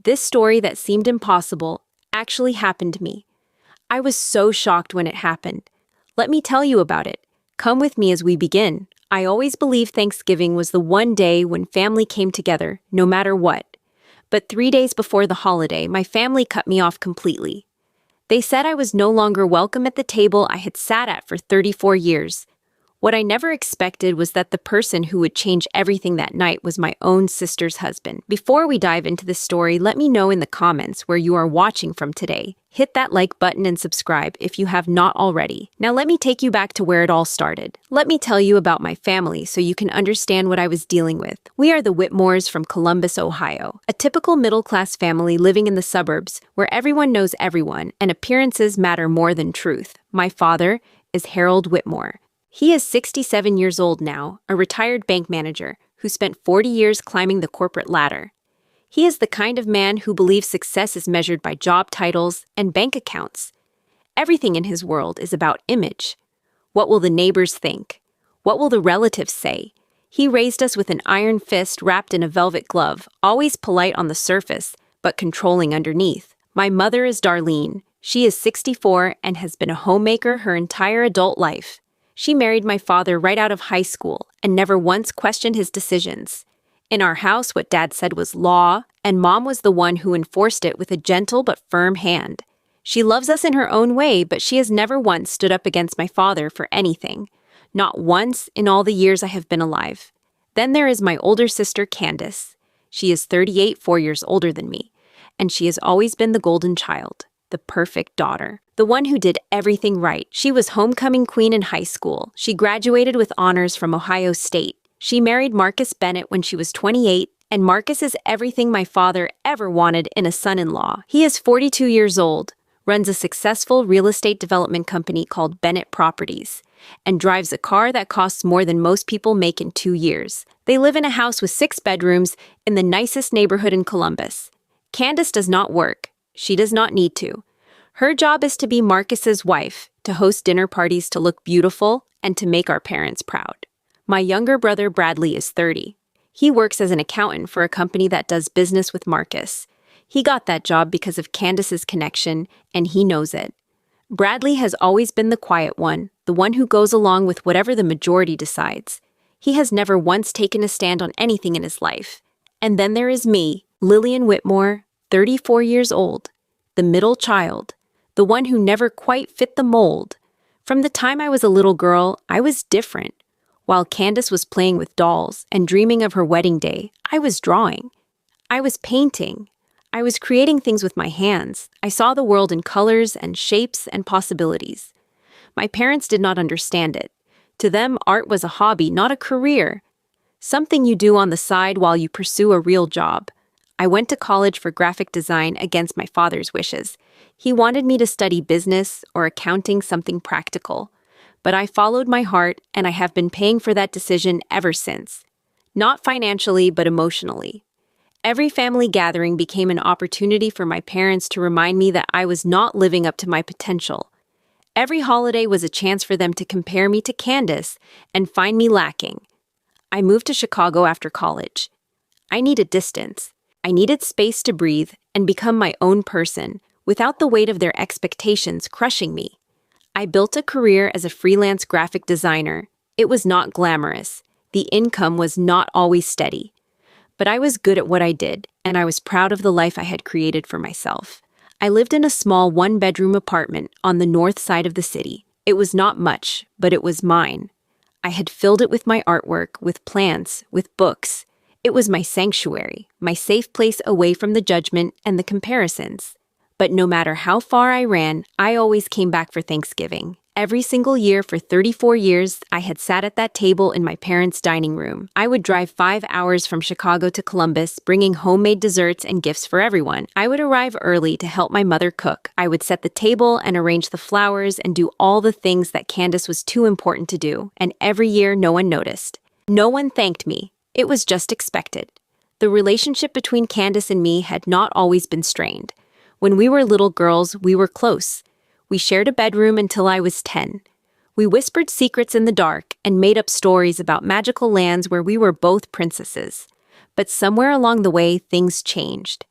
This story that seemed impossible actually happened to me. I was so shocked when it happened. Let me tell you about it. Come with me as we begin. I always believed Thanksgiving was the one day when family came together, no matter what. But 3 days before the holiday, my family cut me off completely. They said I was no longer welcome at the table I had sat at for 34 years. What I never expected was that the person who would change everything that night was my own sister's husband. Before we dive into this story, let me know in the comments where you are watching from today. Hit that like button and subscribe if you have not already. Now let me take you back to where it all started. Let me tell you about my family so you can understand what I was dealing with. We are the Whitmores from Columbus, Ohio, a typical middle-class family living in the suburbs where everyone knows everyone and appearances matter more than truth. My father is Harold Whitmore. He is 67 years old now, a retired bank manager who spent 40 years climbing the corporate ladder. He is the kind of man who believes success is measured by job titles and bank accounts. Everything in his world is about image. What will the neighbors think? What will the relatives say? He raised us with an iron fist wrapped in a velvet glove, always polite on the surface, but controlling underneath. My mother is Darlene. She is 64 and has been a homemaker her entire adult life. She married my father right out of high school and never once questioned his decisions. In our house, what Dad said was law, and Mom was the one who enforced it with a gentle but firm hand. She loves us in her own way, but she has never once stood up against my father for anything. Not once in all the years I have been alive. Then there is my older sister, Candace. She is 38, 4 years older than me, and she has always been the golden child, the perfect daughter. The one who did everything right. She was homecoming queen in high school. She graduated with honors from Ohio State. She married Marcus Bennett when she was 28, and Marcus is everything my father ever wanted in a son-in-law. He is 42 years old, runs a successful real estate development company called Bennett Properties, and drives a car that costs more than most people make in 2 years. They live in a house with 6 bedrooms in the nicest neighborhood in Columbus. Candace does not work. She does not need to. Her job is to be Marcus's wife, to host dinner parties to look beautiful, and to make our parents proud. My younger brother Bradley is 30. He works as an accountant for a company that does business with Marcus. He got that job because of Candace's connection, and he knows it. Bradley has always been the quiet one, the one who goes along with whatever the majority decides. He has never once taken a stand on anything in his life. And then there is me, Lillian Whitmore, 34 years old, the middle child. The one who never quite fit the mold. From the time I was a little girl, I was different. While Candace was playing with dolls and dreaming of her wedding day, I was drawing. I was painting. I was creating things with my hands. I saw the world in colors and shapes and possibilities. My parents did not understand it. To them, art was a hobby, not a career. Something you do on the side while you pursue a real job. I went to college for graphic design against my father's wishes. He wanted me to study business or accounting, something practical. But I followed my heart, and I have been paying for that decision ever since. Not financially, but emotionally. Every family gathering became an opportunity for my parents to remind me that I was not living up to my potential. Every holiday was a chance for them to compare me to Candace and find me lacking. I moved to Chicago after college. I needed distance. I needed space to breathe and become my own person, without the weight of their expectations crushing me. I built a career as a freelance graphic designer. It was not glamorous. The income was not always steady. But I was good at what I did, and I was proud of the life I had created for myself. I lived in a small 1-bedroom apartment on the north side of the city. It was not much, but it was mine. I had filled it with my artwork, with plants, with books. It was my sanctuary, my safe place away from the judgment and the comparisons. But no matter how far I ran, I always came back for Thanksgiving. Every single year for 34 years, I had sat at that table in my parents' dining room. I would drive 5 hours from Chicago to Columbus, bringing homemade desserts and gifts for everyone. I would arrive early to help my mother cook. I would set the table and arrange the flowers and do all the things that Candace was too important to do. And every year, no one noticed. No one thanked me. It was just expected. The relationship between Candace and me had not always been strained. When we were little girls, we were close. We shared a bedroom until I was 10. We whispered secrets in the dark and made up stories about magical lands where we were both princesses. But somewhere along the way, things changed.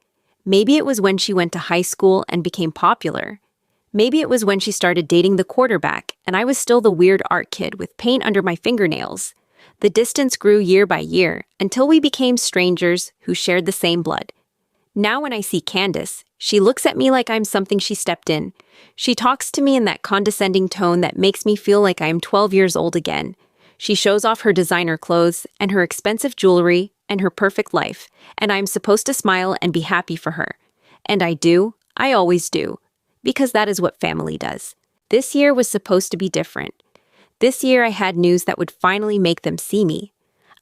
Maybe it was when she went to high school and became popular. Maybe it was when she started dating the quarterback and I was still the weird art kid with paint under my fingernails. The distance grew year by year until we became strangers who shared the same blood. Now when I see Candace, she looks at me like I'm something she stepped in. She talks to me in that condescending tone that makes me feel like I am 12 years old again. She shows off her designer clothes and her expensive jewelry and her perfect life, and I'm supposed to smile and be happy for her. And I do. I always do. Because that is what family does. This year was supposed to be different. This year I had news that would finally make them see me.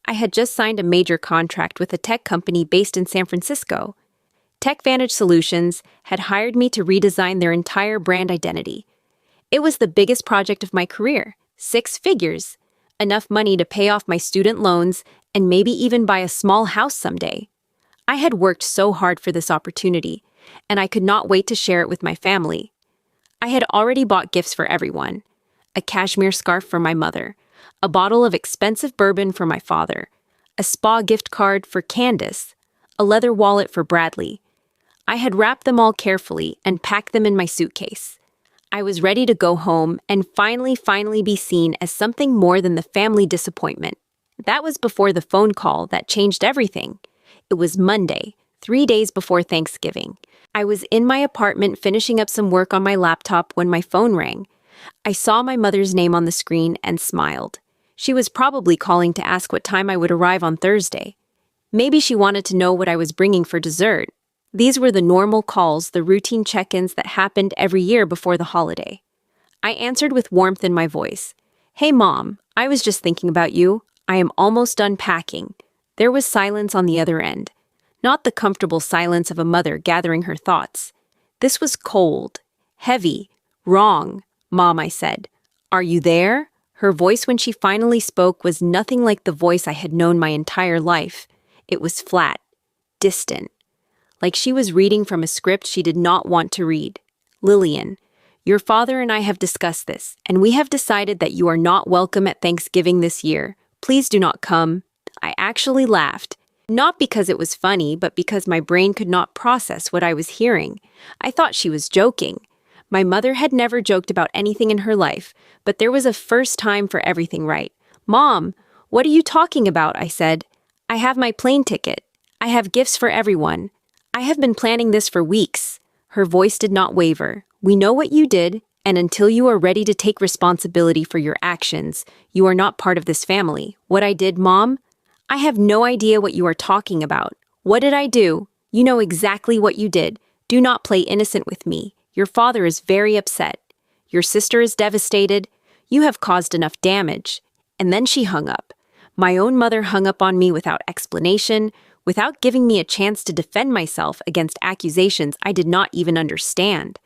I had just signed a major contract with a tech company based in San Francisco. TechVantage Solutions had hired me to redesign their entire brand identity. It was the biggest project of my career, 6 figures, enough money to pay off my student loans and maybe even buy a small house someday. I had worked so hard for this opportunity, and I could not wait to share it with my family. I had already bought gifts for everyone: a cashmere scarf for my mother, a bottle of expensive bourbon for my father, a spa gift card for Candace, a leather wallet for Bradley. I had wrapped them all carefully and packed them in my suitcase. I was ready to go home and finally be seen as something more than the family disappointment. That was before the phone call that changed everything. It was Monday, 3 days before Thanksgiving. I was in my apartment finishing up some work on my laptop when my phone rang. I saw my mother's name on the screen and smiled. She was probably calling to ask what time I would arrive on Thursday. Maybe she wanted to know what I was bringing for dessert. These were the normal calls, the routine check-ins that happened every year before the holiday. I answered with warmth in my voice. "Hey, Mom, I was just thinking about you. I am almost done packing." There was silence on the other end. Not the comfortable silence of a mother gathering her thoughts. This was cold, heavy, wrong. "Mom," I said. "Are you there?" Her voice when she finally spoke was nothing like the voice I had known my entire life. It was flat, distant, like she was reading from a script she did not want to read. "Lillian, your father and I have discussed this, and we have decided that you are not welcome at Thanksgiving this year. Please do not come." I actually laughed. Not because it was funny, but because my brain could not process what I was hearing. I thought she was joking. My mother had never joked about anything in her life, but there was a first time for everything, right? "Mom, what are you talking about?" I said. "I have my plane ticket. I have gifts for everyone. I have been planning this for weeks." Her voice did not waver. "We know what you did, and until you are ready to take responsibility for your actions, you are not part of this family." "What I did, Mom? I have no idea what you are talking about. What did I do? You know exactly what you did. Do not play innocent with me. Your father is very upset. Your sister is devastated. You have caused enough damage." And then she hung up. My own mother hung up on me without explanation, without giving me a chance to defend myself against accusations I did not even understand.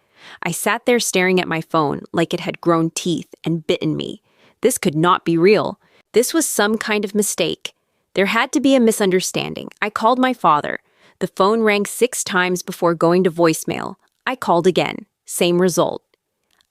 I sat there staring at my phone like it had grown teeth and bitten me. This could not be real. This was some kind of mistake. There had to be a misunderstanding. I called my father. The phone rang 6 times before going to voicemail. I called again. Same result.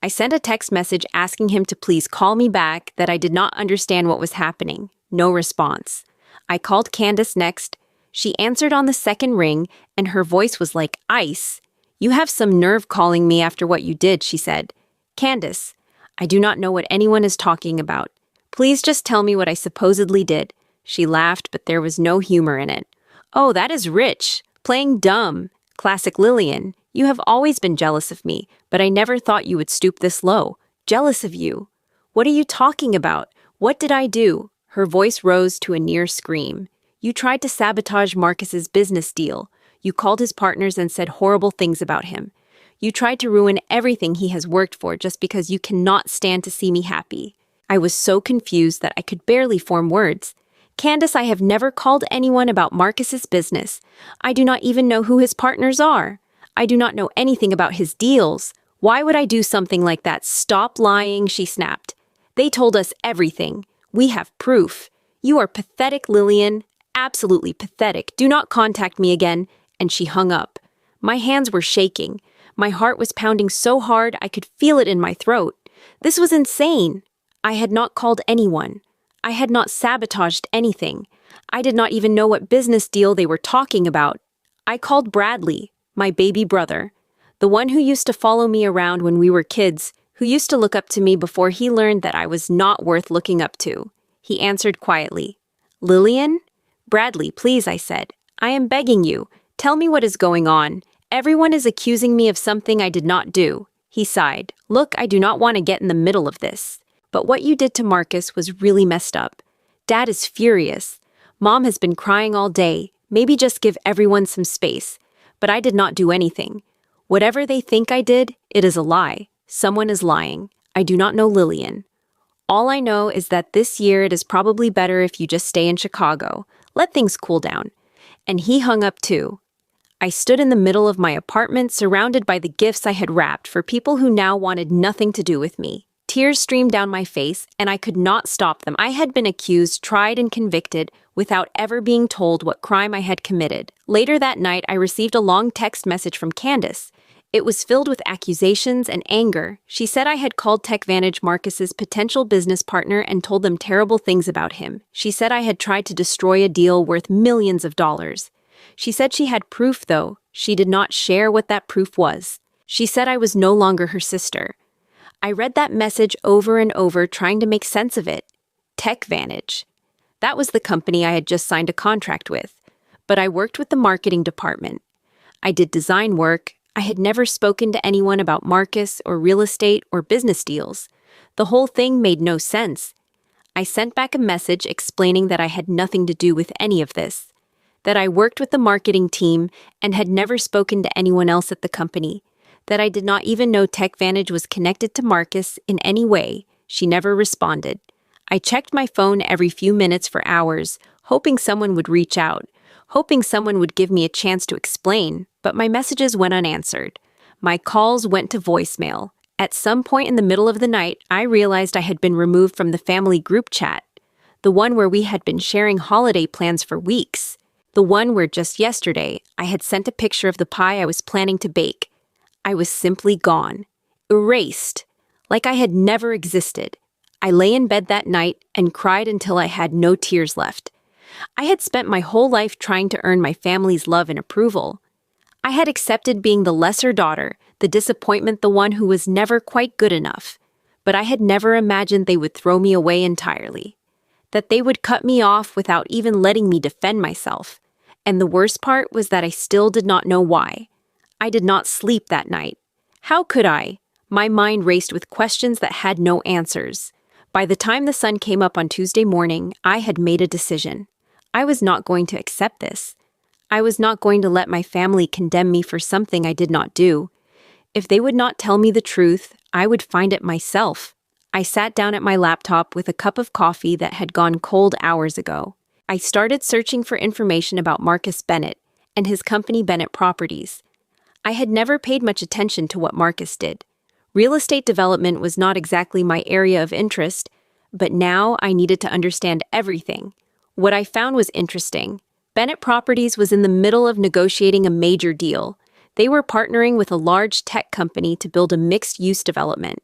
I sent a text message asking him to please call me back, that I did not understand what was happening. No response. I called Candace next. She answered on the second ring, and her voice was like ice. "You have some nerve calling me after what you did," she said. "Candace, I do not know what anyone is talking about. Please just tell me what I supposedly did." She laughed, but there was no humor in it. "Oh, that is rich. Playing dumb. Classic Lillian. You have always been jealous of me, but I never thought you would stoop this low. Jealous of you. What are you talking about? What did I do?" Her voice rose to a near scream. "You tried to sabotage Marcus's business deal. You called his partners and said horrible things about him. You tried to ruin everything he has worked for just because you cannot stand to see me happy." I was so confused that I could barely form words. "Candace, I have never called anyone about Marcus's business. I do not even know who his partners are. I do not know anything about his deals. Why would I do something like that?" "Stop lying," she snapped. "They told us everything. We have proof. You are pathetic, Lillian. Absolutely pathetic. Do not contact me again." And she hung up. My hands were shaking. My heart was pounding so hard I could feel it in my throat. This was insane. I had not called anyone. I had not sabotaged anything. I did not even know what business deal they were talking about. I called Bradley. My baby brother. The one who used to follow me around when we were kids, who used to look up to me before he learned that I was not worth looking up to. He answered quietly. Lillian? Bradley, please, I said. I am begging you. Tell me what is going on. Everyone is accusing me of something I did not do. He sighed. Look, I do not want to get in the middle of this. But what you did to Marcus was really messed up. Dad is furious. Mom has been crying all day. Maybe just give everyone some space. But I did not do anything. Whatever they think I did, it is a lie. Someone is lying. I do not know Lillian. All I know is that this year it is probably better if you just stay in Chicago. Let things cool down. And he hung up too. I stood in the middle of my apartment surrounded by the gifts I had wrapped for people who now wanted nothing to do with me. Tears streamed down my face, and I could not stop them. I had been accused, tried, and convicted without ever being told what crime I had committed. Later that night, I received a long text message from Candace. It was filled with accusations and anger. She said I had called TechVantage Marcus's potential business partner and told them terrible things about him. She said I had tried to destroy a deal worth millions of dollars. She said she had proof, though. She did not share what that proof was. She said I was no longer her sister. I read that message over and over, trying to make sense of it. TechVantage. That was the company I had just signed a contract with. But I worked with the marketing department. I did design work. I had never spoken to anyone about Marcus or real estate or business deals. The whole thing made no sense. I sent back a message explaining that I had nothing to do with any of this, that I worked with the marketing team and had never spoken to anyone else at the company, that I did not even know TechVantage was connected to Marcus in any way. She never responded. I checked my phone every few minutes for hours, hoping someone would reach out, hoping someone would give me a chance to explain, but my messages went unanswered. My calls went to voicemail. At some point in the middle of the night, I realized I had been removed from the family group chat, the one where we had been sharing holiday plans for weeks, the one where just yesterday I had sent a picture of the pie I was planning to bake. I was simply gone, erased, like I had never existed. I lay in bed that night and cried until I had no tears left. I had spent my whole life trying to earn my family's love and approval. I had accepted being the lesser daughter, the disappointment, the one who was never quite good enough. But I had never imagined they would throw me away entirely, that they would cut me off without even letting me defend myself. And the worst part was that I still did not know why. I did not sleep that night. How could I? My mind raced with questions that had no answers. By the time the sun came up on Tuesday morning, I had made a decision. I was not going to accept this. I was not going to let my family condemn me for something I did not do. If they would not tell me the truth, I would find it myself. I sat down at my laptop with a cup of coffee that had gone cold hours ago. I started searching for information about Marcus Bennett and his company Bennett Properties. I had never paid much attention to what Marcus did. Real estate development was not exactly my area of interest, but now I needed to understand everything. What I found was interesting. Bennett Properties was in the middle of negotiating a major deal. They were partnering with a large tech company to build a mixed-use development,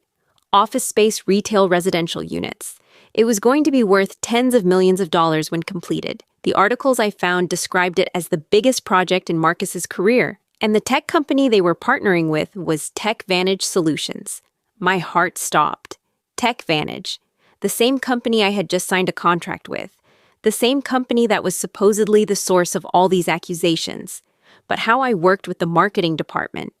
office space, retail, residential units. It was going to be worth tens of millions of dollars when completed. The articles I found described it as the biggest project in Marcus's career, and the tech company they were partnering with was TechVantage Solutions. My heart stopped. TechVantage, the same company I had just signed a contract with, the same company that was supposedly the source of all these accusations. But how I worked with the marketing department.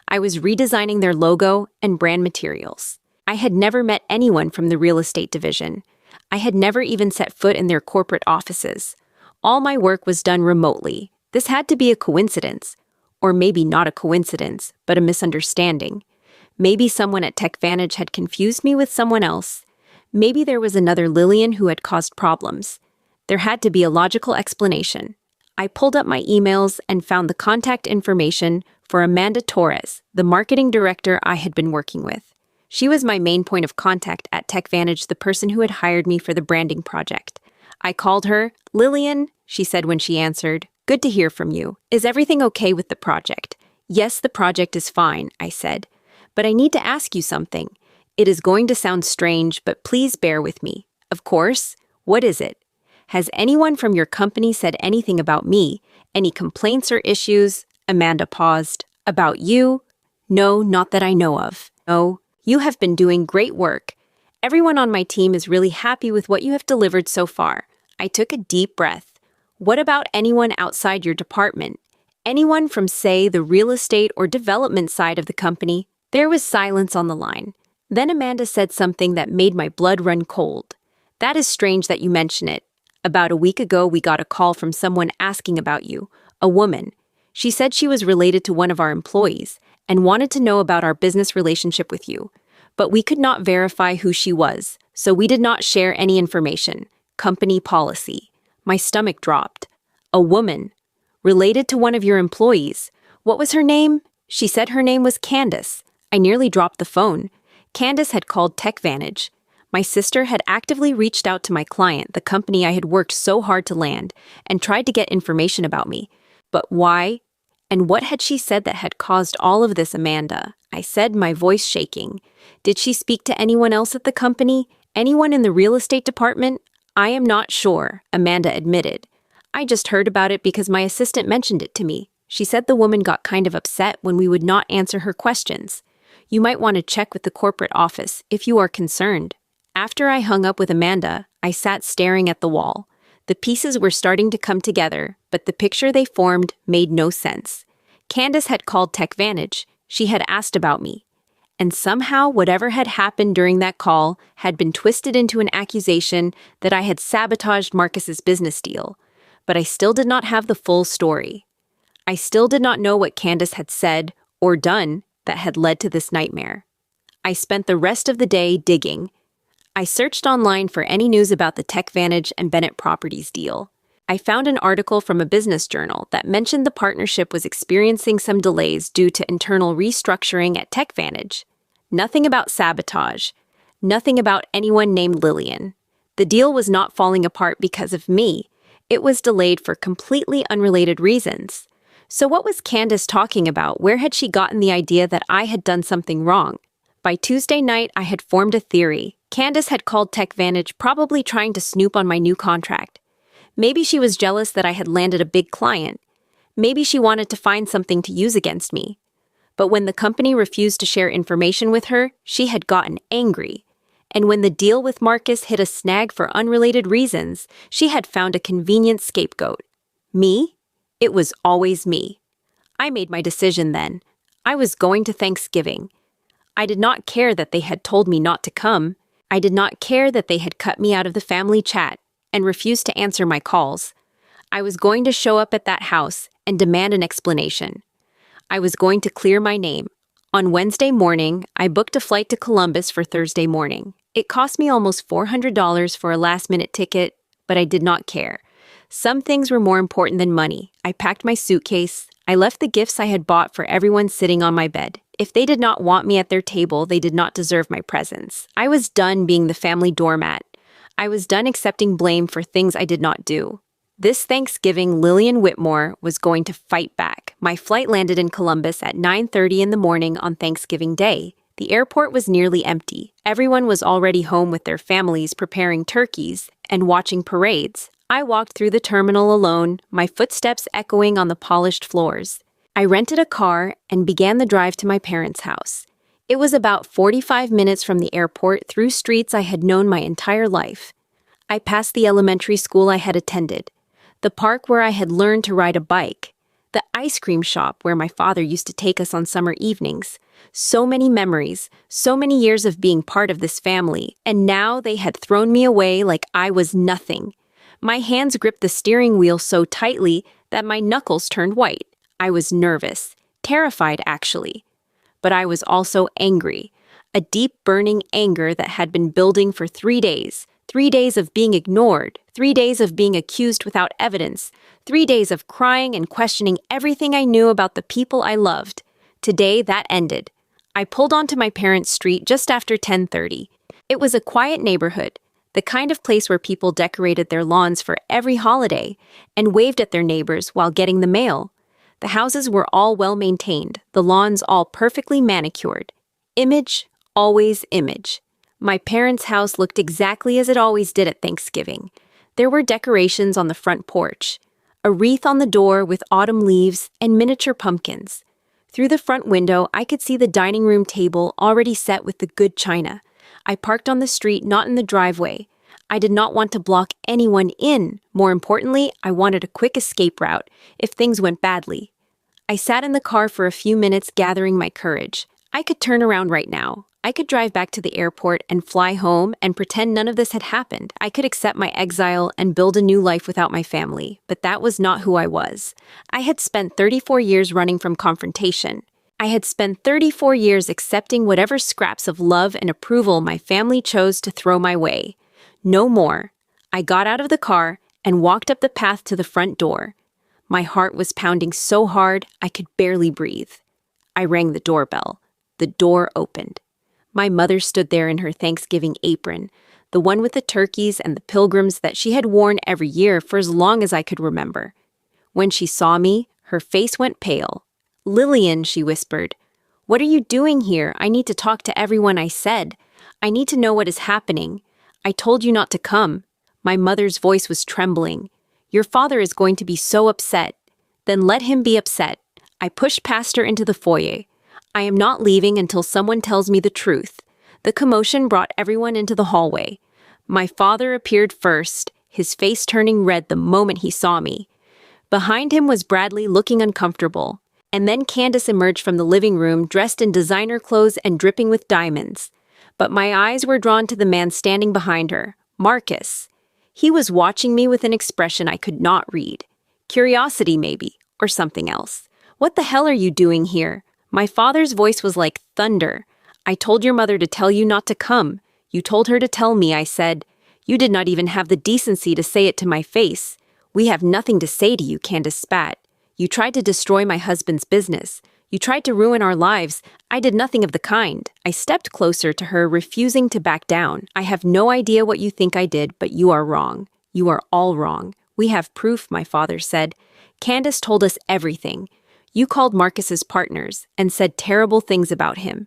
I was redesigning their logo and brand materials. I had never met anyone from the real estate division. I had never even set foot in their corporate offices. All my work was done remotely. This had to be a coincidence. Or maybe not a coincidence, but a misunderstanding. Maybe someone at TechVantage had confused me with someone else. Maybe there was another Lillian who had caused problems. There had to be a logical explanation. I pulled up my emails and found the contact information for Amanda Torres, the marketing director I had been working with. She was my main point of contact at TechVantage, the person who had hired me for the branding project. I called her. Lillian, she said when she answered. Good to hear from you. Is everything okay with the project? Yes, the project is fine, I said. But I need to ask you something. It is going to sound strange, but please bear with me. Of course. What is it? Has anyone from your company said anything about me? Any complaints or issues? Amanda paused. About you? No, not that I know of. No, you have been doing great work. Everyone on my team is really happy with what you have delivered so far. I took a deep breath. What about anyone outside your department? Anyone from, say, the real estate or development side of the company? There was silence on the line. Then Amanda said something that made my blood run cold. That is strange that you mention it. About a week ago, we got a call from someone asking about you, a woman. She said she was related to one of our employees and wanted to know about our business relationship with you. But we could not verify who she was, so we did not share any information. Company policy. My stomach dropped. A woman. Related to one of your employees. What was her name? She said her name was Candace. I nearly dropped the phone. Candace had called TechVantage. My sister had actively reached out to my client, the company I had worked so hard to land, and tried to get information about me. But why? And what had she said that had caused all of this, Amanda? I said, my voice shaking. Did she speak to anyone else at the company? Anyone in the real estate department? I am not sure, Amanda admitted. I just heard about it because my assistant mentioned it to me. She said the woman got kind of upset when we would not answer her questions. You might want to check with the corporate office if you are concerned. After I hung up with Amanda, I sat staring at the wall. The pieces were starting to come together, but the picture they formed made no sense. Candace had called TechVantage. She had asked about me. And somehow whatever had happened during that call had been twisted into an accusation that I had sabotaged Marcus's business deal. But I still did not have the full story. I still did not know what Candace had said or done that had led to this nightmare. I spent the rest of the day digging. I searched online for any news about the TechVantage and Bennett Properties deal. I found an article from a business journal that mentioned the partnership was experiencing some delays due to internal restructuring at TechVantage. Nothing about sabotage. Nothing about anyone named Lillian. The deal was not falling apart because of me. It was delayed for completely unrelated reasons. So what was Candace talking about? Where had she gotten the idea that I had done something wrong? By Tuesday night, I had formed a theory. Candace had called TechVantage, probably trying to snoop on my new contract. Maybe she was jealous that I had landed a big client. Maybe she wanted to find something to use against me. But when the company refused to share information with her, she had gotten angry. And when the deal with Marcus hit a snag for unrelated reasons, she had found a convenient scapegoat. Me? It was always me. I made my decision then. I was going to Thanksgiving. I did not care that they had told me not to come. I did not care that they had cut me out of the family chat and refused to answer my calls. I was going to show up at that house and demand an explanation. I was going to clear my name. On Wednesday morning, I booked a flight to Columbus for Thursday morning. It cost me almost $400 for a last-minute ticket, but I did not care. Some things were more important than money. I packed my suitcase. I left the gifts I had bought for everyone sitting on my bed. If they did not want me at their table, they did not deserve my presence. I was done being the family doormat. I was done accepting blame for things I did not do. This Thanksgiving, Lillian Whitmore was going to fight back. My flight landed in Columbus at 9:30 in the morning on Thanksgiving Day. The airport was nearly empty. Everyone was already home with their families preparing turkeys and watching parades. I walked through the terminal alone, my footsteps echoing on the polished floors. I rented a car and began the drive to my parents' house. It was about 45 minutes from the airport through streets I had known my entire life. I passed the elementary school I had attended, the park where I had learned to ride a bike, the ice cream shop where my father used to take us on summer evenings. So many memories, so many years of being part of this family, and now they had thrown me away like I was nothing. My hands gripped the steering wheel so tightly that my knuckles turned white. I was nervous, terrified actually. But I was also angry, a deep burning anger that had been building for 3 days. 3 days of being ignored, 3 days of being accused without evidence, 3 days of crying and questioning everything I knew about the people I loved. Today, that ended. I pulled onto my parents' street just after 10:30. It was a quiet neighborhood, the kind of place where people decorated their lawns for every holiday and waved at their neighbors while getting the mail. The houses were all well-maintained, the lawns all perfectly manicured. Image, always image. My parents' house looked exactly as it always did at Thanksgiving. There were decorations on the front porch, a wreath on the door with autumn leaves and miniature pumpkins. Through the front window, I could see the dining room table already set with the good china. I parked on the street, not in the driveway. I did not want to block anyone in. More importantly, I wanted a quick escape route if things went badly. I sat in the car for a few minutes, gathering my courage. I could turn around right now. I could drive back to the airport and fly home and pretend none of this had happened. I could accept my exile and build a new life without my family, but that was not who I was. I had spent 34 years running from confrontation. I had spent 34 years accepting whatever scraps of love and approval my family chose to throw my way. No more. I got out of the car and walked up the path to the front door. My heart was pounding so hard I could barely breathe. I rang the doorbell. The door opened. My mother stood there in her Thanksgiving apron, the one with the turkeys and the pilgrims that she had worn every year for as long as I could remember. When she saw me, her face went pale. "Lillian," she whispered, "what are you doing here? I need to talk to everyone," I said. "I need to know what is happening. I told you not to come." My mother's voice was trembling. "Your father is going to be so upset." "Then let him be upset." I pushed past her into the foyer. "I am not leaving until someone tells me the truth." The commotion brought everyone into the hallway. My father appeared first, his face turning red the moment he saw me. Behind him was Bradley, looking uncomfortable. And then Candace emerged from the living room, dressed in designer clothes and dripping with diamonds. But my eyes were drawn to the man standing behind her, Marcus. He was watching me with an expression I could not read. Curiosity, maybe, or something else. "What the hell are you doing here?" My father's voice was like thunder. "I told your mother to tell you not to come. You told her to tell me," I said. "You did not even have the decency to say it to my face." "We have nothing to say to you," Candace spat. "You tried to destroy my husband's business. You tried to ruin our lives. I did nothing of the kind." I stepped closer to her, refusing to back down. "I have no idea what you think I did, but you are wrong. You are all wrong. We have proof," my father said. "Candace told us everything. You called Marcus's partners and said terrible things about him."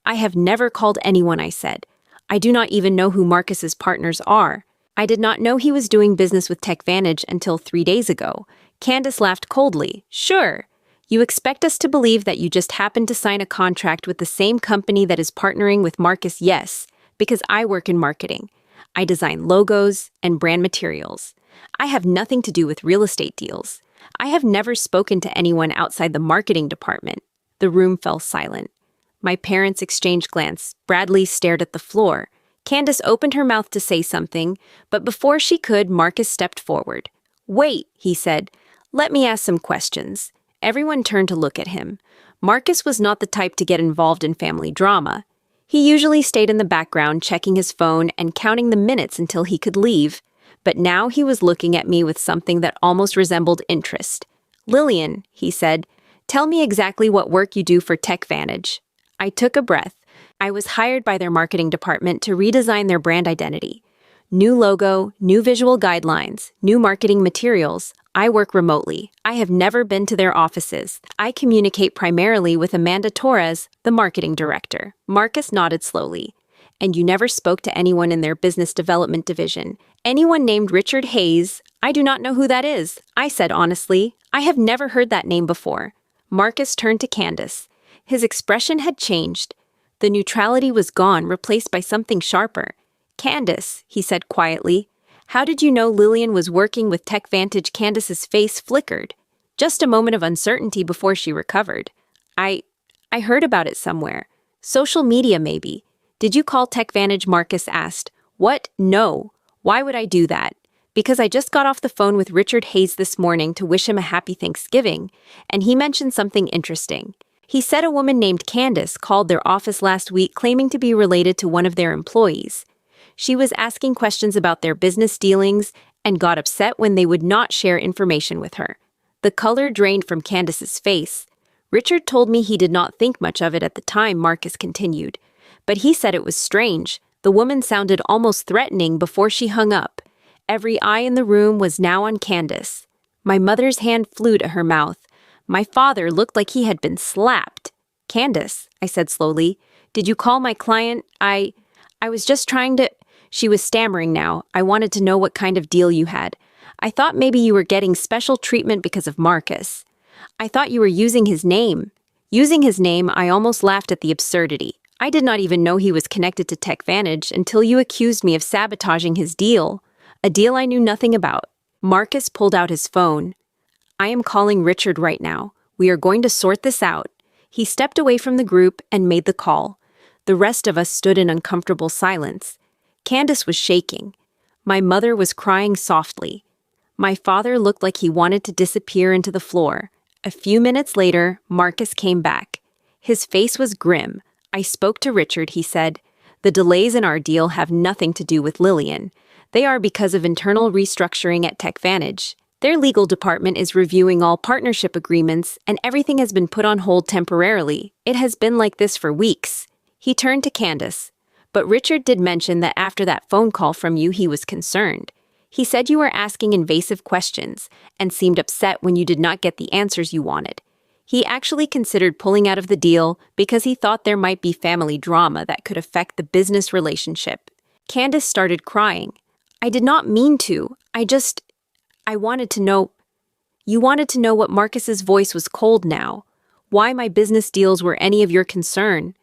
"I have never called anyone," I said. "I do not even know who Marcus's partners are. I did not know he was doing business with TechVantage until 3 days ago." Candace laughed coldly. "Sure. You expect us to believe that you just happened to sign a contract with the same company that is partnering with Marcus?" "Yes, because I work in marketing. I design logos and brand materials. I have nothing to do with real estate deals. I have never spoken to anyone outside the marketing department." The room fell silent. My parents exchanged glances. Bradley stared at the floor. Candace opened her mouth to say something, but before she could, Marcus stepped forward. "Wait," he said. "Let me ask some questions." Everyone turned to look at him. Marcus was not the type to get involved in family drama. He usually stayed in the background, checking his phone and counting the minutes until he could leave. But now he was looking at me with something that almost resembled interest. "Lillian," he said, "tell me exactly what work you do for TechVantage." I took a breath. I was hired by their marketing department to redesign their brand identity. New logo, new visual guidelines, new marketing materials. I work remotely. I have never been to their offices. I communicate primarily with Amanda Torres, the marketing director. Marcus nodded slowly. "And you never spoke to anyone in their business development division? Anyone named Richard Hayes?" "I do not know who that is," I said honestly. "I have never heard that name before." Marcus turned to Candace. His expression had changed. The neutrality was gone, replaced by something sharper. "Candace," he said quietly, "how did you know Lillian was working with TechVantage?" Candace's face flickered. Just a moment of uncertainty before she recovered. I heard about it somewhere. Social media, maybe." "Did you call TechVantage?" Marcus asked. "What? No. Why would I do that?" "Because I just got off the phone with Richard Hayes this morning to wish him a happy Thanksgiving, and he mentioned something interesting. He said a woman named Candace called their office last week claiming to be related to one of their employees. She was asking questions about their business dealings and got upset when they would not share information with her." The color drained from Candace's face. "Richard told me he did not think much of it at the time," Marcus continued. "But he said it was strange. The woman sounded almost threatening before she hung up. Every eye in the room was now on Candace." My mother's hand flew to her mouth. My father looked like he had been slapped. "Candace," I said slowly, "did you call my client? I was just trying to—" She was stammering now. "I wanted to know what kind of deal you had. I thought maybe you were getting special treatment because of Marcus. I thought you were using his name." Using his name, I almost laughed at the absurdity. I did not even know he was connected to TechVantage until you accused me of sabotaging his deal, a deal I knew nothing about. Marcus pulled out his phone. I am calling Richard right now. We are going to sort this out. He stepped away from the group and made the call. The rest of us stood in uncomfortable silence. Candace was shaking. My mother was crying softly. My father looked like he wanted to disappear into the floor. A few minutes later, Marcus came back. His face was grim. I spoke to Richard, he said. The delays in our deal have nothing to do with Lillian. They are because of internal restructuring at TechVantage. Their legal department is reviewing all partnership agreements, and everything has been put on hold temporarily. It has been like this for weeks. He turned to Candace. But Richard did mention that after that phone call from you, he was concerned. He said you were asking invasive questions and seemed upset when you did not get the answers you wanted. He actually considered pulling out of the deal because he thought there might be family drama that could affect the business relationship. Candace started crying. I did not mean to. I wanted to know. You wanted to know what Marcus's voice was cold now. Why my business deals were any of your concern.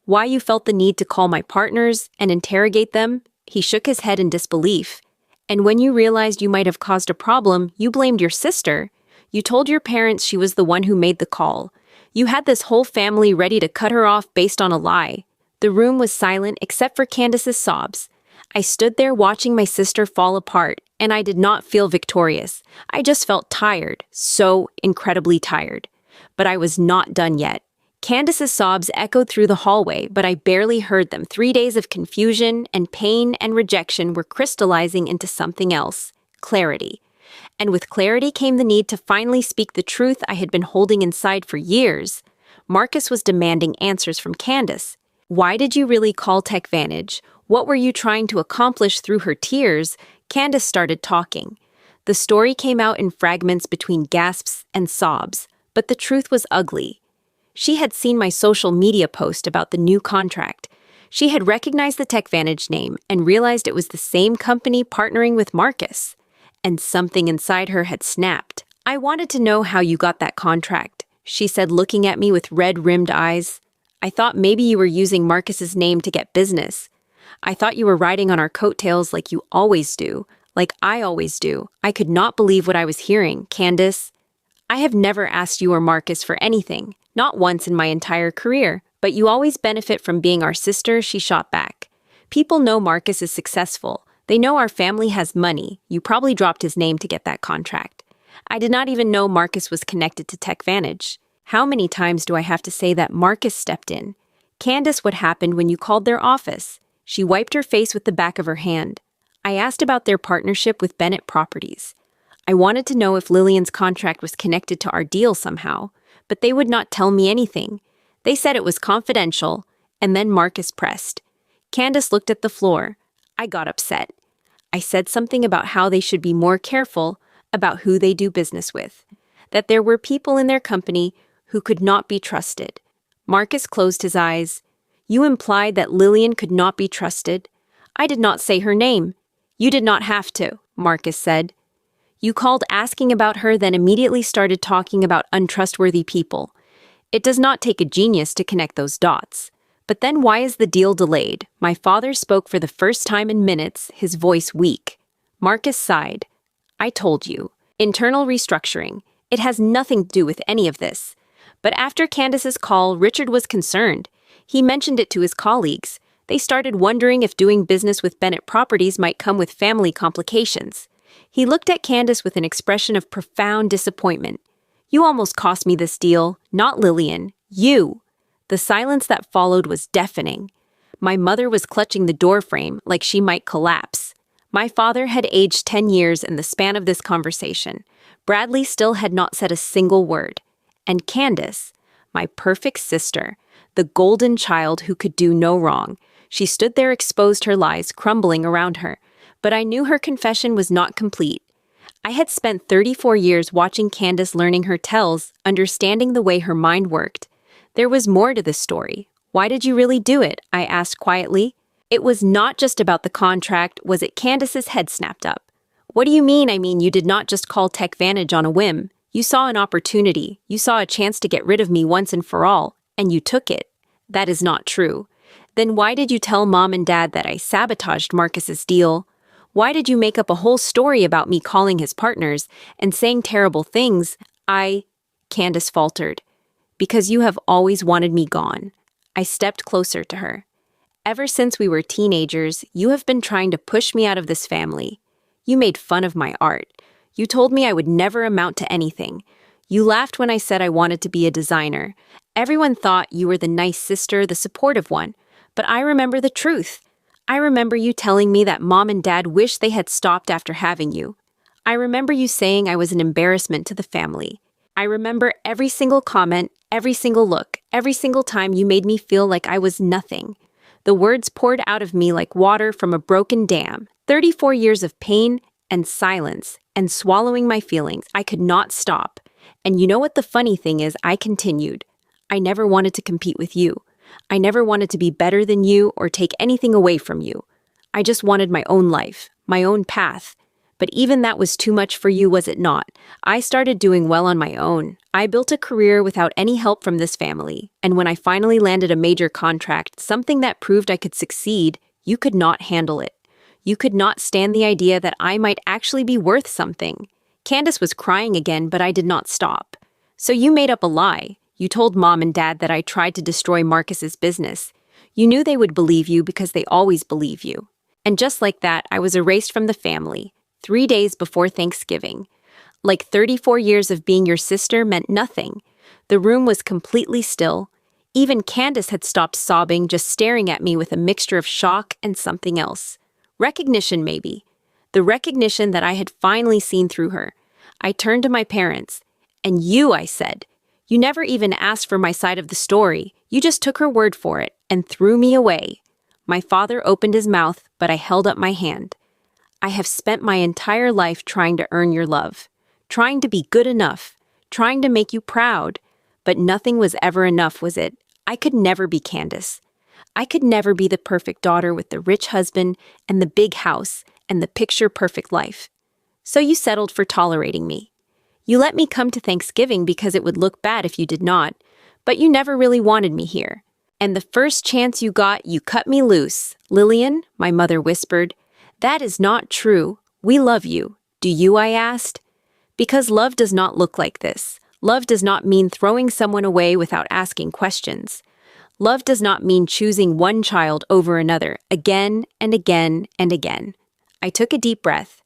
Why you felt the need to call my partners and interrogate them. He shook his head in disbelief. And when you realized you might have caused a problem, you blamed your sister. You told your parents she was the one who made the call. You had this whole family ready to cut her off based on a lie. The room was silent except for Candace's sobs. I stood there watching my sister fall apart, and I did not feel victorious. I just felt tired, so incredibly tired. But I was not done yet. Candace's sobs echoed through the hallway, but I barely heard them. 3 days of confusion and pain and rejection were crystallizing into something else, clarity. And with clarity came the need to finally speak the truth I had been holding inside for years. Marcus was demanding answers from Candace. Why did you really call TechVantage? What were you trying to accomplish? Through her tears, Candace started talking. The story came out in fragments between gasps and sobs, but the truth was ugly. She had seen my social media post about the new contract. She had recognized the TechVantage name and realized it was the same company partnering with Marcus. And something inside her had snapped. I wanted to know how you got that contract, she said, looking at me with red-rimmed eyes. I thought maybe you were using Marcus's name to get business. I thought you were riding on our coattails like you always do, like I always do. I could not believe what I was hearing, Candace. I have never asked you or Marcus for anything, not once in my entire career, but you always benefit from being our sister, she shot back. People know Marcus is successful. They know our family has money. You probably dropped his name to get that contract. I did not even know Marcus was connected to TechVantage. How many times do I have to say that Marcus stepped in? Candace, what happened when you called their office? She wiped her face with the back of her hand. I asked about their partnership with Bennett Properties. I wanted to know if Lillian's contract was connected to our deal somehow, but they would not tell me anything. They said it was confidential, and then Marcus pressed. Candace looked at the floor. I got upset. I said something about how they should be more careful about who they do business with, that there were people in their company who could not be trusted. Marcus closed his eyes. You implied that Lillian could not be trusted. I did not say her name. You did not have to, Marcus said. You called asking about her, then immediately started talking about untrustworthy people. It does not take a genius to connect those dots. But then why is the deal delayed? My father spoke for the first time in minutes, his voice weak. Marcus sighed. I told you. Internal restructuring. It has nothing to do with any of this. But after Candace's call, Richard was concerned. He mentioned it to his colleagues. They started wondering if doing business with Bennett Properties might come with family complications. He looked at Candace with an expression of profound disappointment. You almost cost me this deal, not Lillian. You. The silence that followed was deafening. My mother was clutching the doorframe like she might collapse. My father had aged 10 years in the span of this conversation. Bradley still had not said a single word. And Candace, my perfect sister, the golden child who could do no wrong, she stood there, exposed, her lies crumbling around her. But I knew her confession was not complete. I had spent 34 years watching Candace, learning her tells, understanding the way her mind worked. There was more to this story. Why did you really do it? I asked quietly. It was not just about the contract, was it? Candace's head snapped up. What do you mean? I mean, you did not just call TechVantage on a whim. You saw an opportunity, you saw a chance to get rid of me once and for all, and you took it. That is not true. Then why did you tell Mom and Dad that I sabotaged Marcus's deal? Why did you make up a whole story about me calling his partners and saying terrible things? Candace faltered. Because you have always wanted me gone. I stepped closer to her. Ever since we were teenagers, you have been trying to push me out of this family. You made fun of my art. You told me I would never amount to anything. You laughed when I said I wanted to be a designer. Everyone thought you were the nice sister, the supportive one. But I remember the truth. I remember you telling me that Mom and Dad wished they had stopped after having you. I remember you saying I was an embarrassment to the family. I remember every single comment, every single look, every single time you made me feel like I was nothing. The words poured out of me like water from a broken dam. 34 years of pain and silence and swallowing my feelings. I could not stop. And you know what the funny thing is? I continued. I never wanted to compete with you. I never wanted to be better than you or take anything away from you. I just wanted my own life, my own path. But even that was too much for you, was it not? I started doing well on my own. I built a career without any help from this family. And when I finally landed a major contract, something that proved I could succeed, you could not handle it. You could not stand the idea that I might actually be worth something. Candace was crying again, but I did not stop. So you made up a lie. You told Mom and Dad that I tried to destroy Marcus's business. You knew they would believe you because they always believe you. And just like that, I was erased from the family. 3 days before Thanksgiving. Like 34 years of being your sister meant nothing. The room was completely still. Even Candace had stopped sobbing, just staring at me with a mixture of shock and something else. Recognition, maybe. The recognition that I had finally seen through her. I turned to my parents. And you, I said. You never even asked for my side of the story. You just took her word for it and threw me away. My father opened his mouth, but I held up my hand. I have spent my entire life trying to earn your love, trying to be good enough, trying to make you proud, but nothing was ever enough, was it? I could never be Candace. I could never be the perfect daughter with the rich husband and the big house and the picture-perfect life. So you settled for tolerating me. You let me come to Thanksgiving because it would look bad if you did not, but you never really wanted me here. And the first chance you got, you cut me loose. Lillian, my mother whispered, that is not true. We love you. Do you? I asked. Because love does not look like this. Love does not mean throwing someone away without asking questions. Love does not mean choosing one child over another again and again and again. I took a deep breath.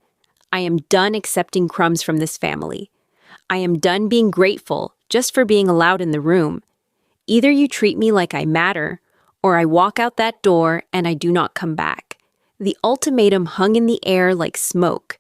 I am done accepting crumbs from this family. I am done being grateful just for being allowed in the room. Either you treat me like I matter, or I walk out that door and I do not come back. The ultimatum hung in the air like smoke.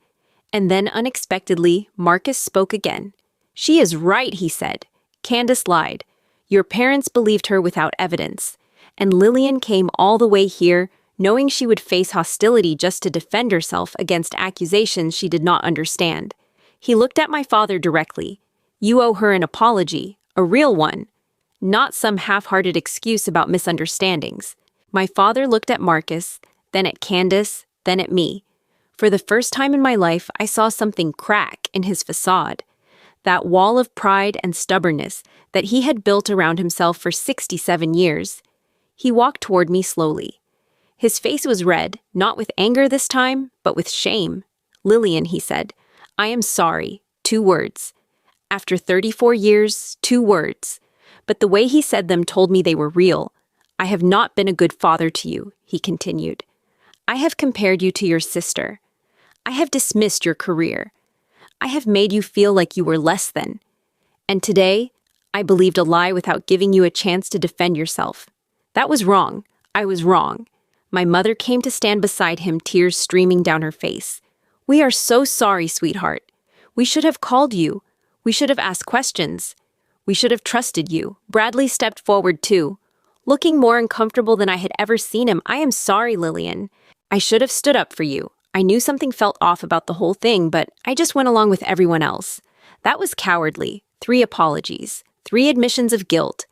And then unexpectedly, Marcus spoke again. She is right, he said. Candace lied. Your parents believed her without evidence. And Lillian came all the way here, knowing she would face hostility just to defend herself against accusations she did not understand. He looked at my father directly. You owe her an apology, a real one. Not some half-hearted excuse about misunderstandings. My father looked at Marcus, then at Candace, then at me. For the first time in my life, I saw something crack in his facade. That wall of pride and stubbornness that he had built around himself for 67 years. He walked toward me slowly. His face was red, not with anger this time, but with shame. Lillian, he said, I am sorry. 2 words. After 34 years, 2 words. But the way he said them told me they were real. I have not been a good father to you, he continued. I have compared you to your sister. I have dismissed your career. I have made you feel like you were less than. And today, I believed a lie without giving you a chance to defend yourself. That was wrong. I was wrong. My mother came to stand beside him, tears streaming down her face. We are so sorry, sweetheart. We should have called you. We should have asked questions. We should have trusted you. Bradley stepped forward too, looking more uncomfortable than I had ever seen him. I am sorry, Lillian. I should have stood up for you. I knew something felt off about the whole thing, but I just went along with everyone else. That was cowardly. 3 apologies. 3 admissions of guilt.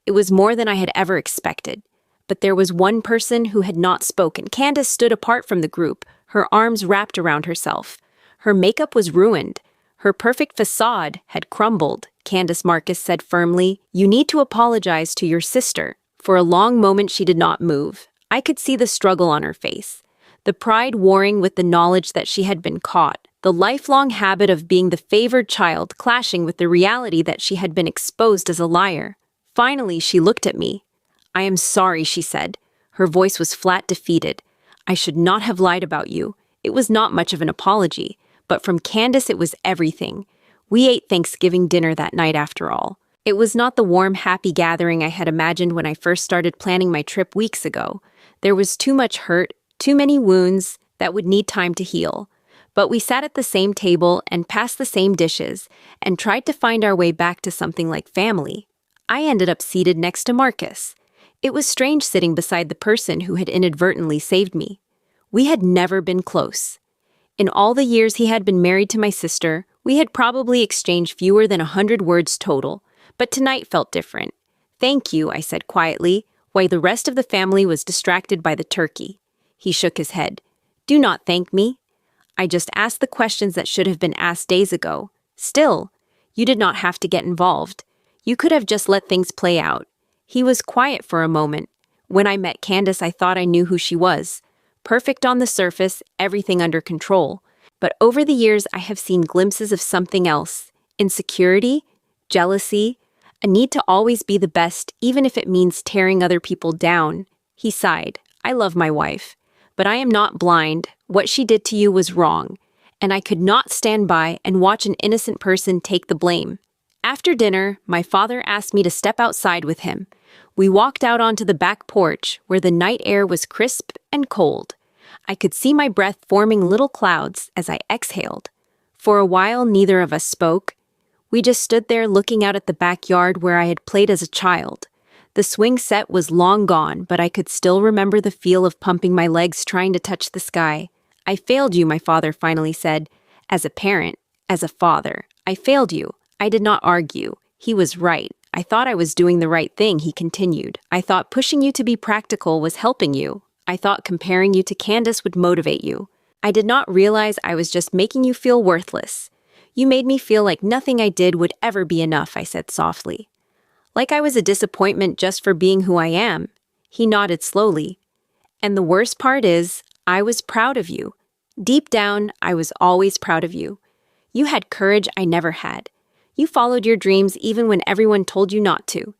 It was more than I had ever expected. But there was one person who had not spoken. Candace stood apart from the group, her arms wrapped around herself. Her makeup was ruined. Her perfect facade had crumbled. Candace Marcus said firmly, "You need to apologize to your sister." For a long moment she did not move. I could see the struggle on her face, the pride warring with the knowledge that she had been caught, the lifelong habit of being the favored child clashing with the reality that she had been exposed as a liar. Finally, she looked at me. "I am sorry," she said. Her voice was flat, defeated. "I should not have lied about you." It was not much of an apology, but from Candace it was everything. We ate Thanksgiving dinner that night after all. It was not the warm, happy gathering I had imagined when I first started planning my trip weeks ago. There was too much hurt, too many wounds that would need time to heal. But we sat at the same table and passed the same dishes and tried to find our way back to something like family. I ended up seated next to Marcus. It was strange sitting beside the person who had inadvertently saved me. We had never been close. In all the years he had been married to my sister, we had probably exchanged fewer than 100 words total, but tonight felt different. "Thank you," I said quietly, while the rest of the family was distracted by the turkey. He shook his head. "Do not thank me. I just asked the questions that should have been asked days ago. Still, you did not have to get involved. You could have just let things play out." He was quiet for a moment. When I met Candace, I thought I knew who she was. Perfect on the surface, everything under control. But over the years, I have seen glimpses of something else. Insecurity, jealousy, a need to always be the best, even if it means tearing other people down. He sighed. "I love my wife, but I am not blind. What she did to you was wrong, and I could not stand by and watch an innocent person take the blame." After dinner, my father asked me to step outside with him. We walked out onto the back porch, where the night air was crisp and cold. I could see my breath forming little clouds as I exhaled. For a while, neither of us spoke. We just stood there looking out at the backyard where I had played as a child. The swing set was long gone, but I could still remember the feel of pumping my legs trying to touch the sky. "I failed you," my father finally said. "As a parent, as a father, I failed you." I did not argue. He was right. "I thought I was doing the right thing," he continued. "I thought pushing you to be practical was helping you. I thought comparing you to Candace would motivate you. I did not realize I was just making you feel worthless. You made me feel like nothing I did would ever be enough," I said softly. "Like I was a disappointment just for being who I am." He nodded slowly. "And the worst part is, I was proud of you. Deep down, I was always proud of you. You had courage I never had. You followed your dreams even when everyone told you not to.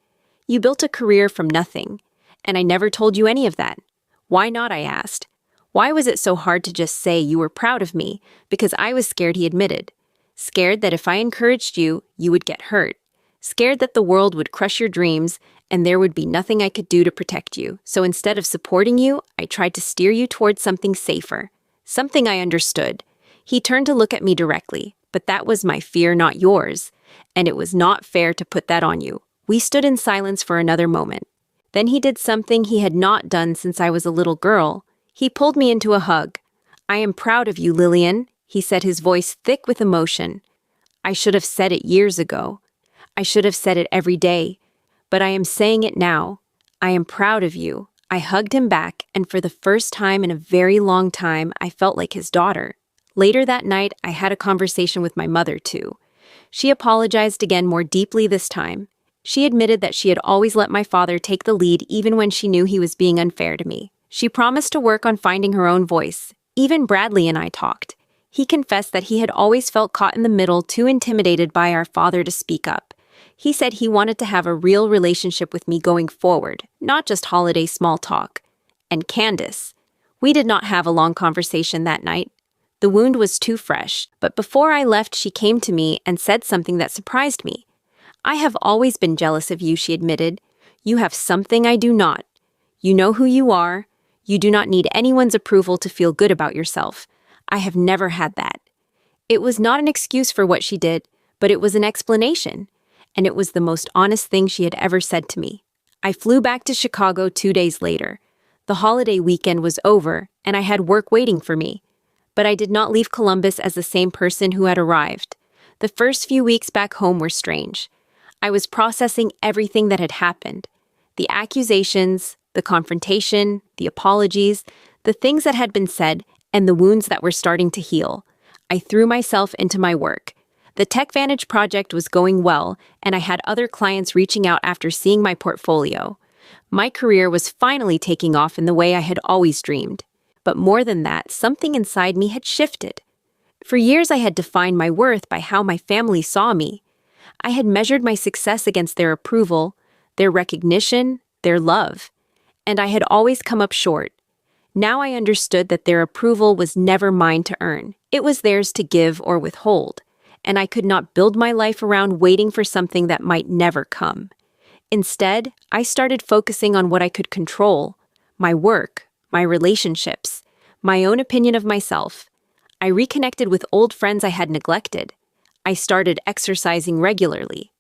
You built a career from nothing, and I never told you any of that." "Why not?" I asked. Why was it so hard to just say you were proud of me? Because I was scared, he admitted. Scared that if I encouraged you, you would get hurt. Scared that the world would crush your dreams and there would be nothing I could do to protect you. So instead of supporting you, I tried to steer you towards something safer. Something I understood. He turned to look at me directly, but that was my fear, not yours. And it was not fair to put that on you. We stood in silence for another moment. Then he did something he had not done since I was a little girl. He pulled me into a hug. "I am proud of you, Lillian," he said, his voice thick with emotion. I should have said it years ago. I should have said it every day. But I am saying it now. I am proud of you. I hugged him back, and for the first time in a very long time, I felt like his daughter. Later that night, I had a conversation with my mother, too. She apologized again, more deeply this time. She admitted that she had always let my father take the lead even when she knew he was being unfair to me. She promised to work on finding her own voice. Even Bradley and I talked. He confessed that he had always felt caught in the middle, too intimidated by our father to speak up. He said he wanted to have a real relationship with me going forward, not just holiday small talk. And Candace. We did not have a long conversation that night. The wound was too fresh, but before I left, she came to me and said something that surprised me. "I have always been jealous of you," she admitted. "You have something I do not. You know who you are. You do not need anyone's approval to feel good about yourself. I have never had that." It was not an excuse for what she did, but it was an explanation. And it was the most honest thing she had ever said to me. I flew back to Chicago 2 days later. The holiday weekend was over, and I had work waiting for me. But I did not leave Columbus as the same person who had arrived. The first few weeks back home were strange. I was processing everything that had happened. The accusations, the confrontation, the apologies, the things that had been said, and the wounds that were starting to heal. I threw myself into my work. The TechVantage project was going well, and I had other clients reaching out after seeing my portfolio. My career was finally taking off in the way I had always dreamed. But more than that, something inside me had shifted. For years, I had defined my worth by how my family saw me. I had measured my success against their approval, their recognition, their love. And I had always come up short. Now I understood that their approval was never mine to earn. It was theirs to give or withhold. And I could not build my life around waiting for something that might never come. Instead, I started focusing on what I could control: my work, my relationships, my own opinion of myself. I reconnected with old friends I had neglected. I started exercising regularly.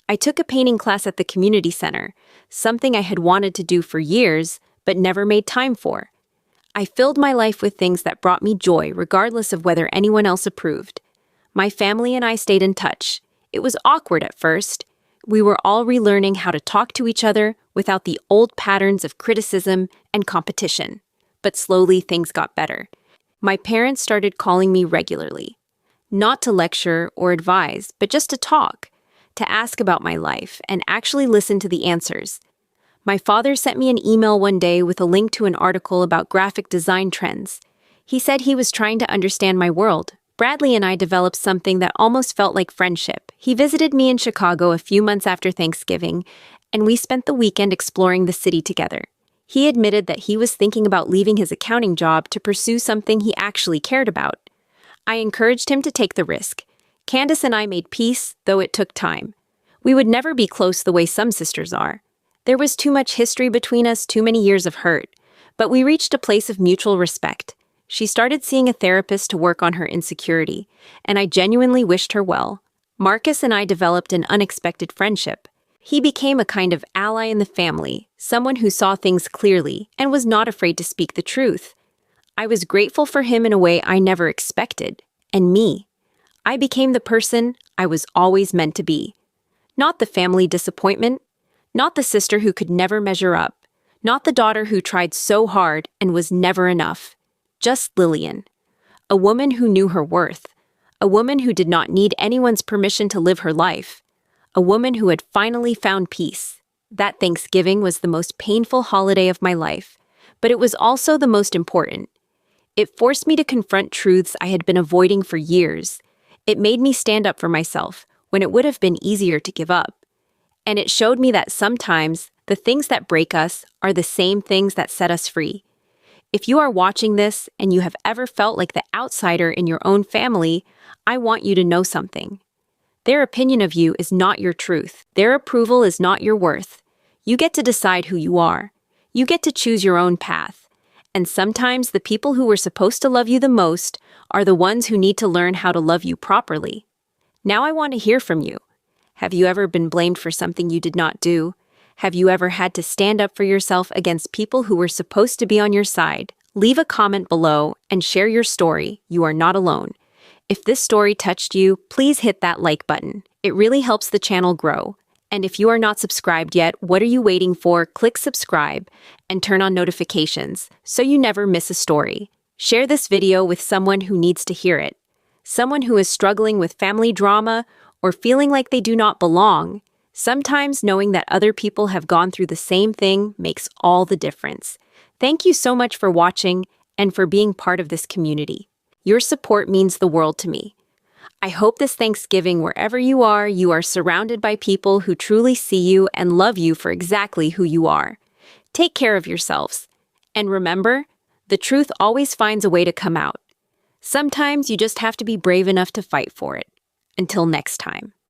I took a painting class at the community center, something I had wanted to do for years but never made time for. I filled my life with things that brought me joy regardless of whether anyone else approved. My family and I stayed in touch. It was awkward at first. We were all relearning how to talk to each other without the old patterns of criticism and competition. But slowly things got better. My parents started calling me regularly. Not to lecture or advise, but just to talk, to ask about my life and actually listen to the answers. My father sent me an email one day with a link to an article about graphic design trends. He said he was trying to understand my world. Bradley and I developed something that almost felt like friendship. He visited me in Chicago a few months after Thanksgiving, and we spent the weekend exploring the city together. He admitted that he was thinking about leaving his accounting job to pursue something he actually cared about. I encouraged him to take the risk. Candace and I made peace, though it took time. We would never be close the way some sisters are. There was too much history between us, too many years of hurt. But we reached a place of mutual respect. She started seeing a therapist to work on her insecurity, and I genuinely wished her well. Marcus and I developed an unexpected friendship. He became a kind of ally in the family, someone who saw things clearly and was not afraid to speak the truth. I was grateful for him in a way I never expected, and me. I became the person I was always meant to be. Not the family disappointment, not the sister who could never measure up, not the daughter who tried so hard and was never enough. Just Lillian, a woman who knew her worth, a woman who did not need anyone's permission to live her life, a woman who had finally found peace. That Thanksgiving was the most painful holiday of my life, but it was also the most important. It forced me to confront truths I had been avoiding for years. It made me stand up for myself when it would have been easier to give up. And it showed me that sometimes the things that break us are the same things that set us free. If you are watching this and you have ever felt like the outsider in your own family, I want you to know something. Their opinion of you is not your truth. Their approval is not your worth. You get to decide who you are. You get to choose your own path. And sometimes the people who were supposed to love you the most are the ones who need to learn how to love you properly. Now I want to hear from you. Have you ever been blamed for something you did not do? Have you ever had to stand up for yourself against people who were supposed to be on your side? Leave a comment below and share your story. You are not alone. If this story touched you, please hit that like button. It really helps the channel grow. And if you are not subscribed yet, what are you waiting for? Click subscribe and turn on notifications so you never miss a story. Share this video with someone who needs to hear it. Someone who is struggling with family drama or feeling like they do not belong. Sometimes knowing that other people have gone through the same thing makes all the difference. Thank you so much for watching and for being part of this community. Your support means the world to me. I hope this Thanksgiving, wherever you are surrounded by people who truly see you and love you for exactly who you are. Take care of yourselves. And remember, the truth always finds a way to come out. Sometimes you just have to be brave enough to fight for it. Until next time.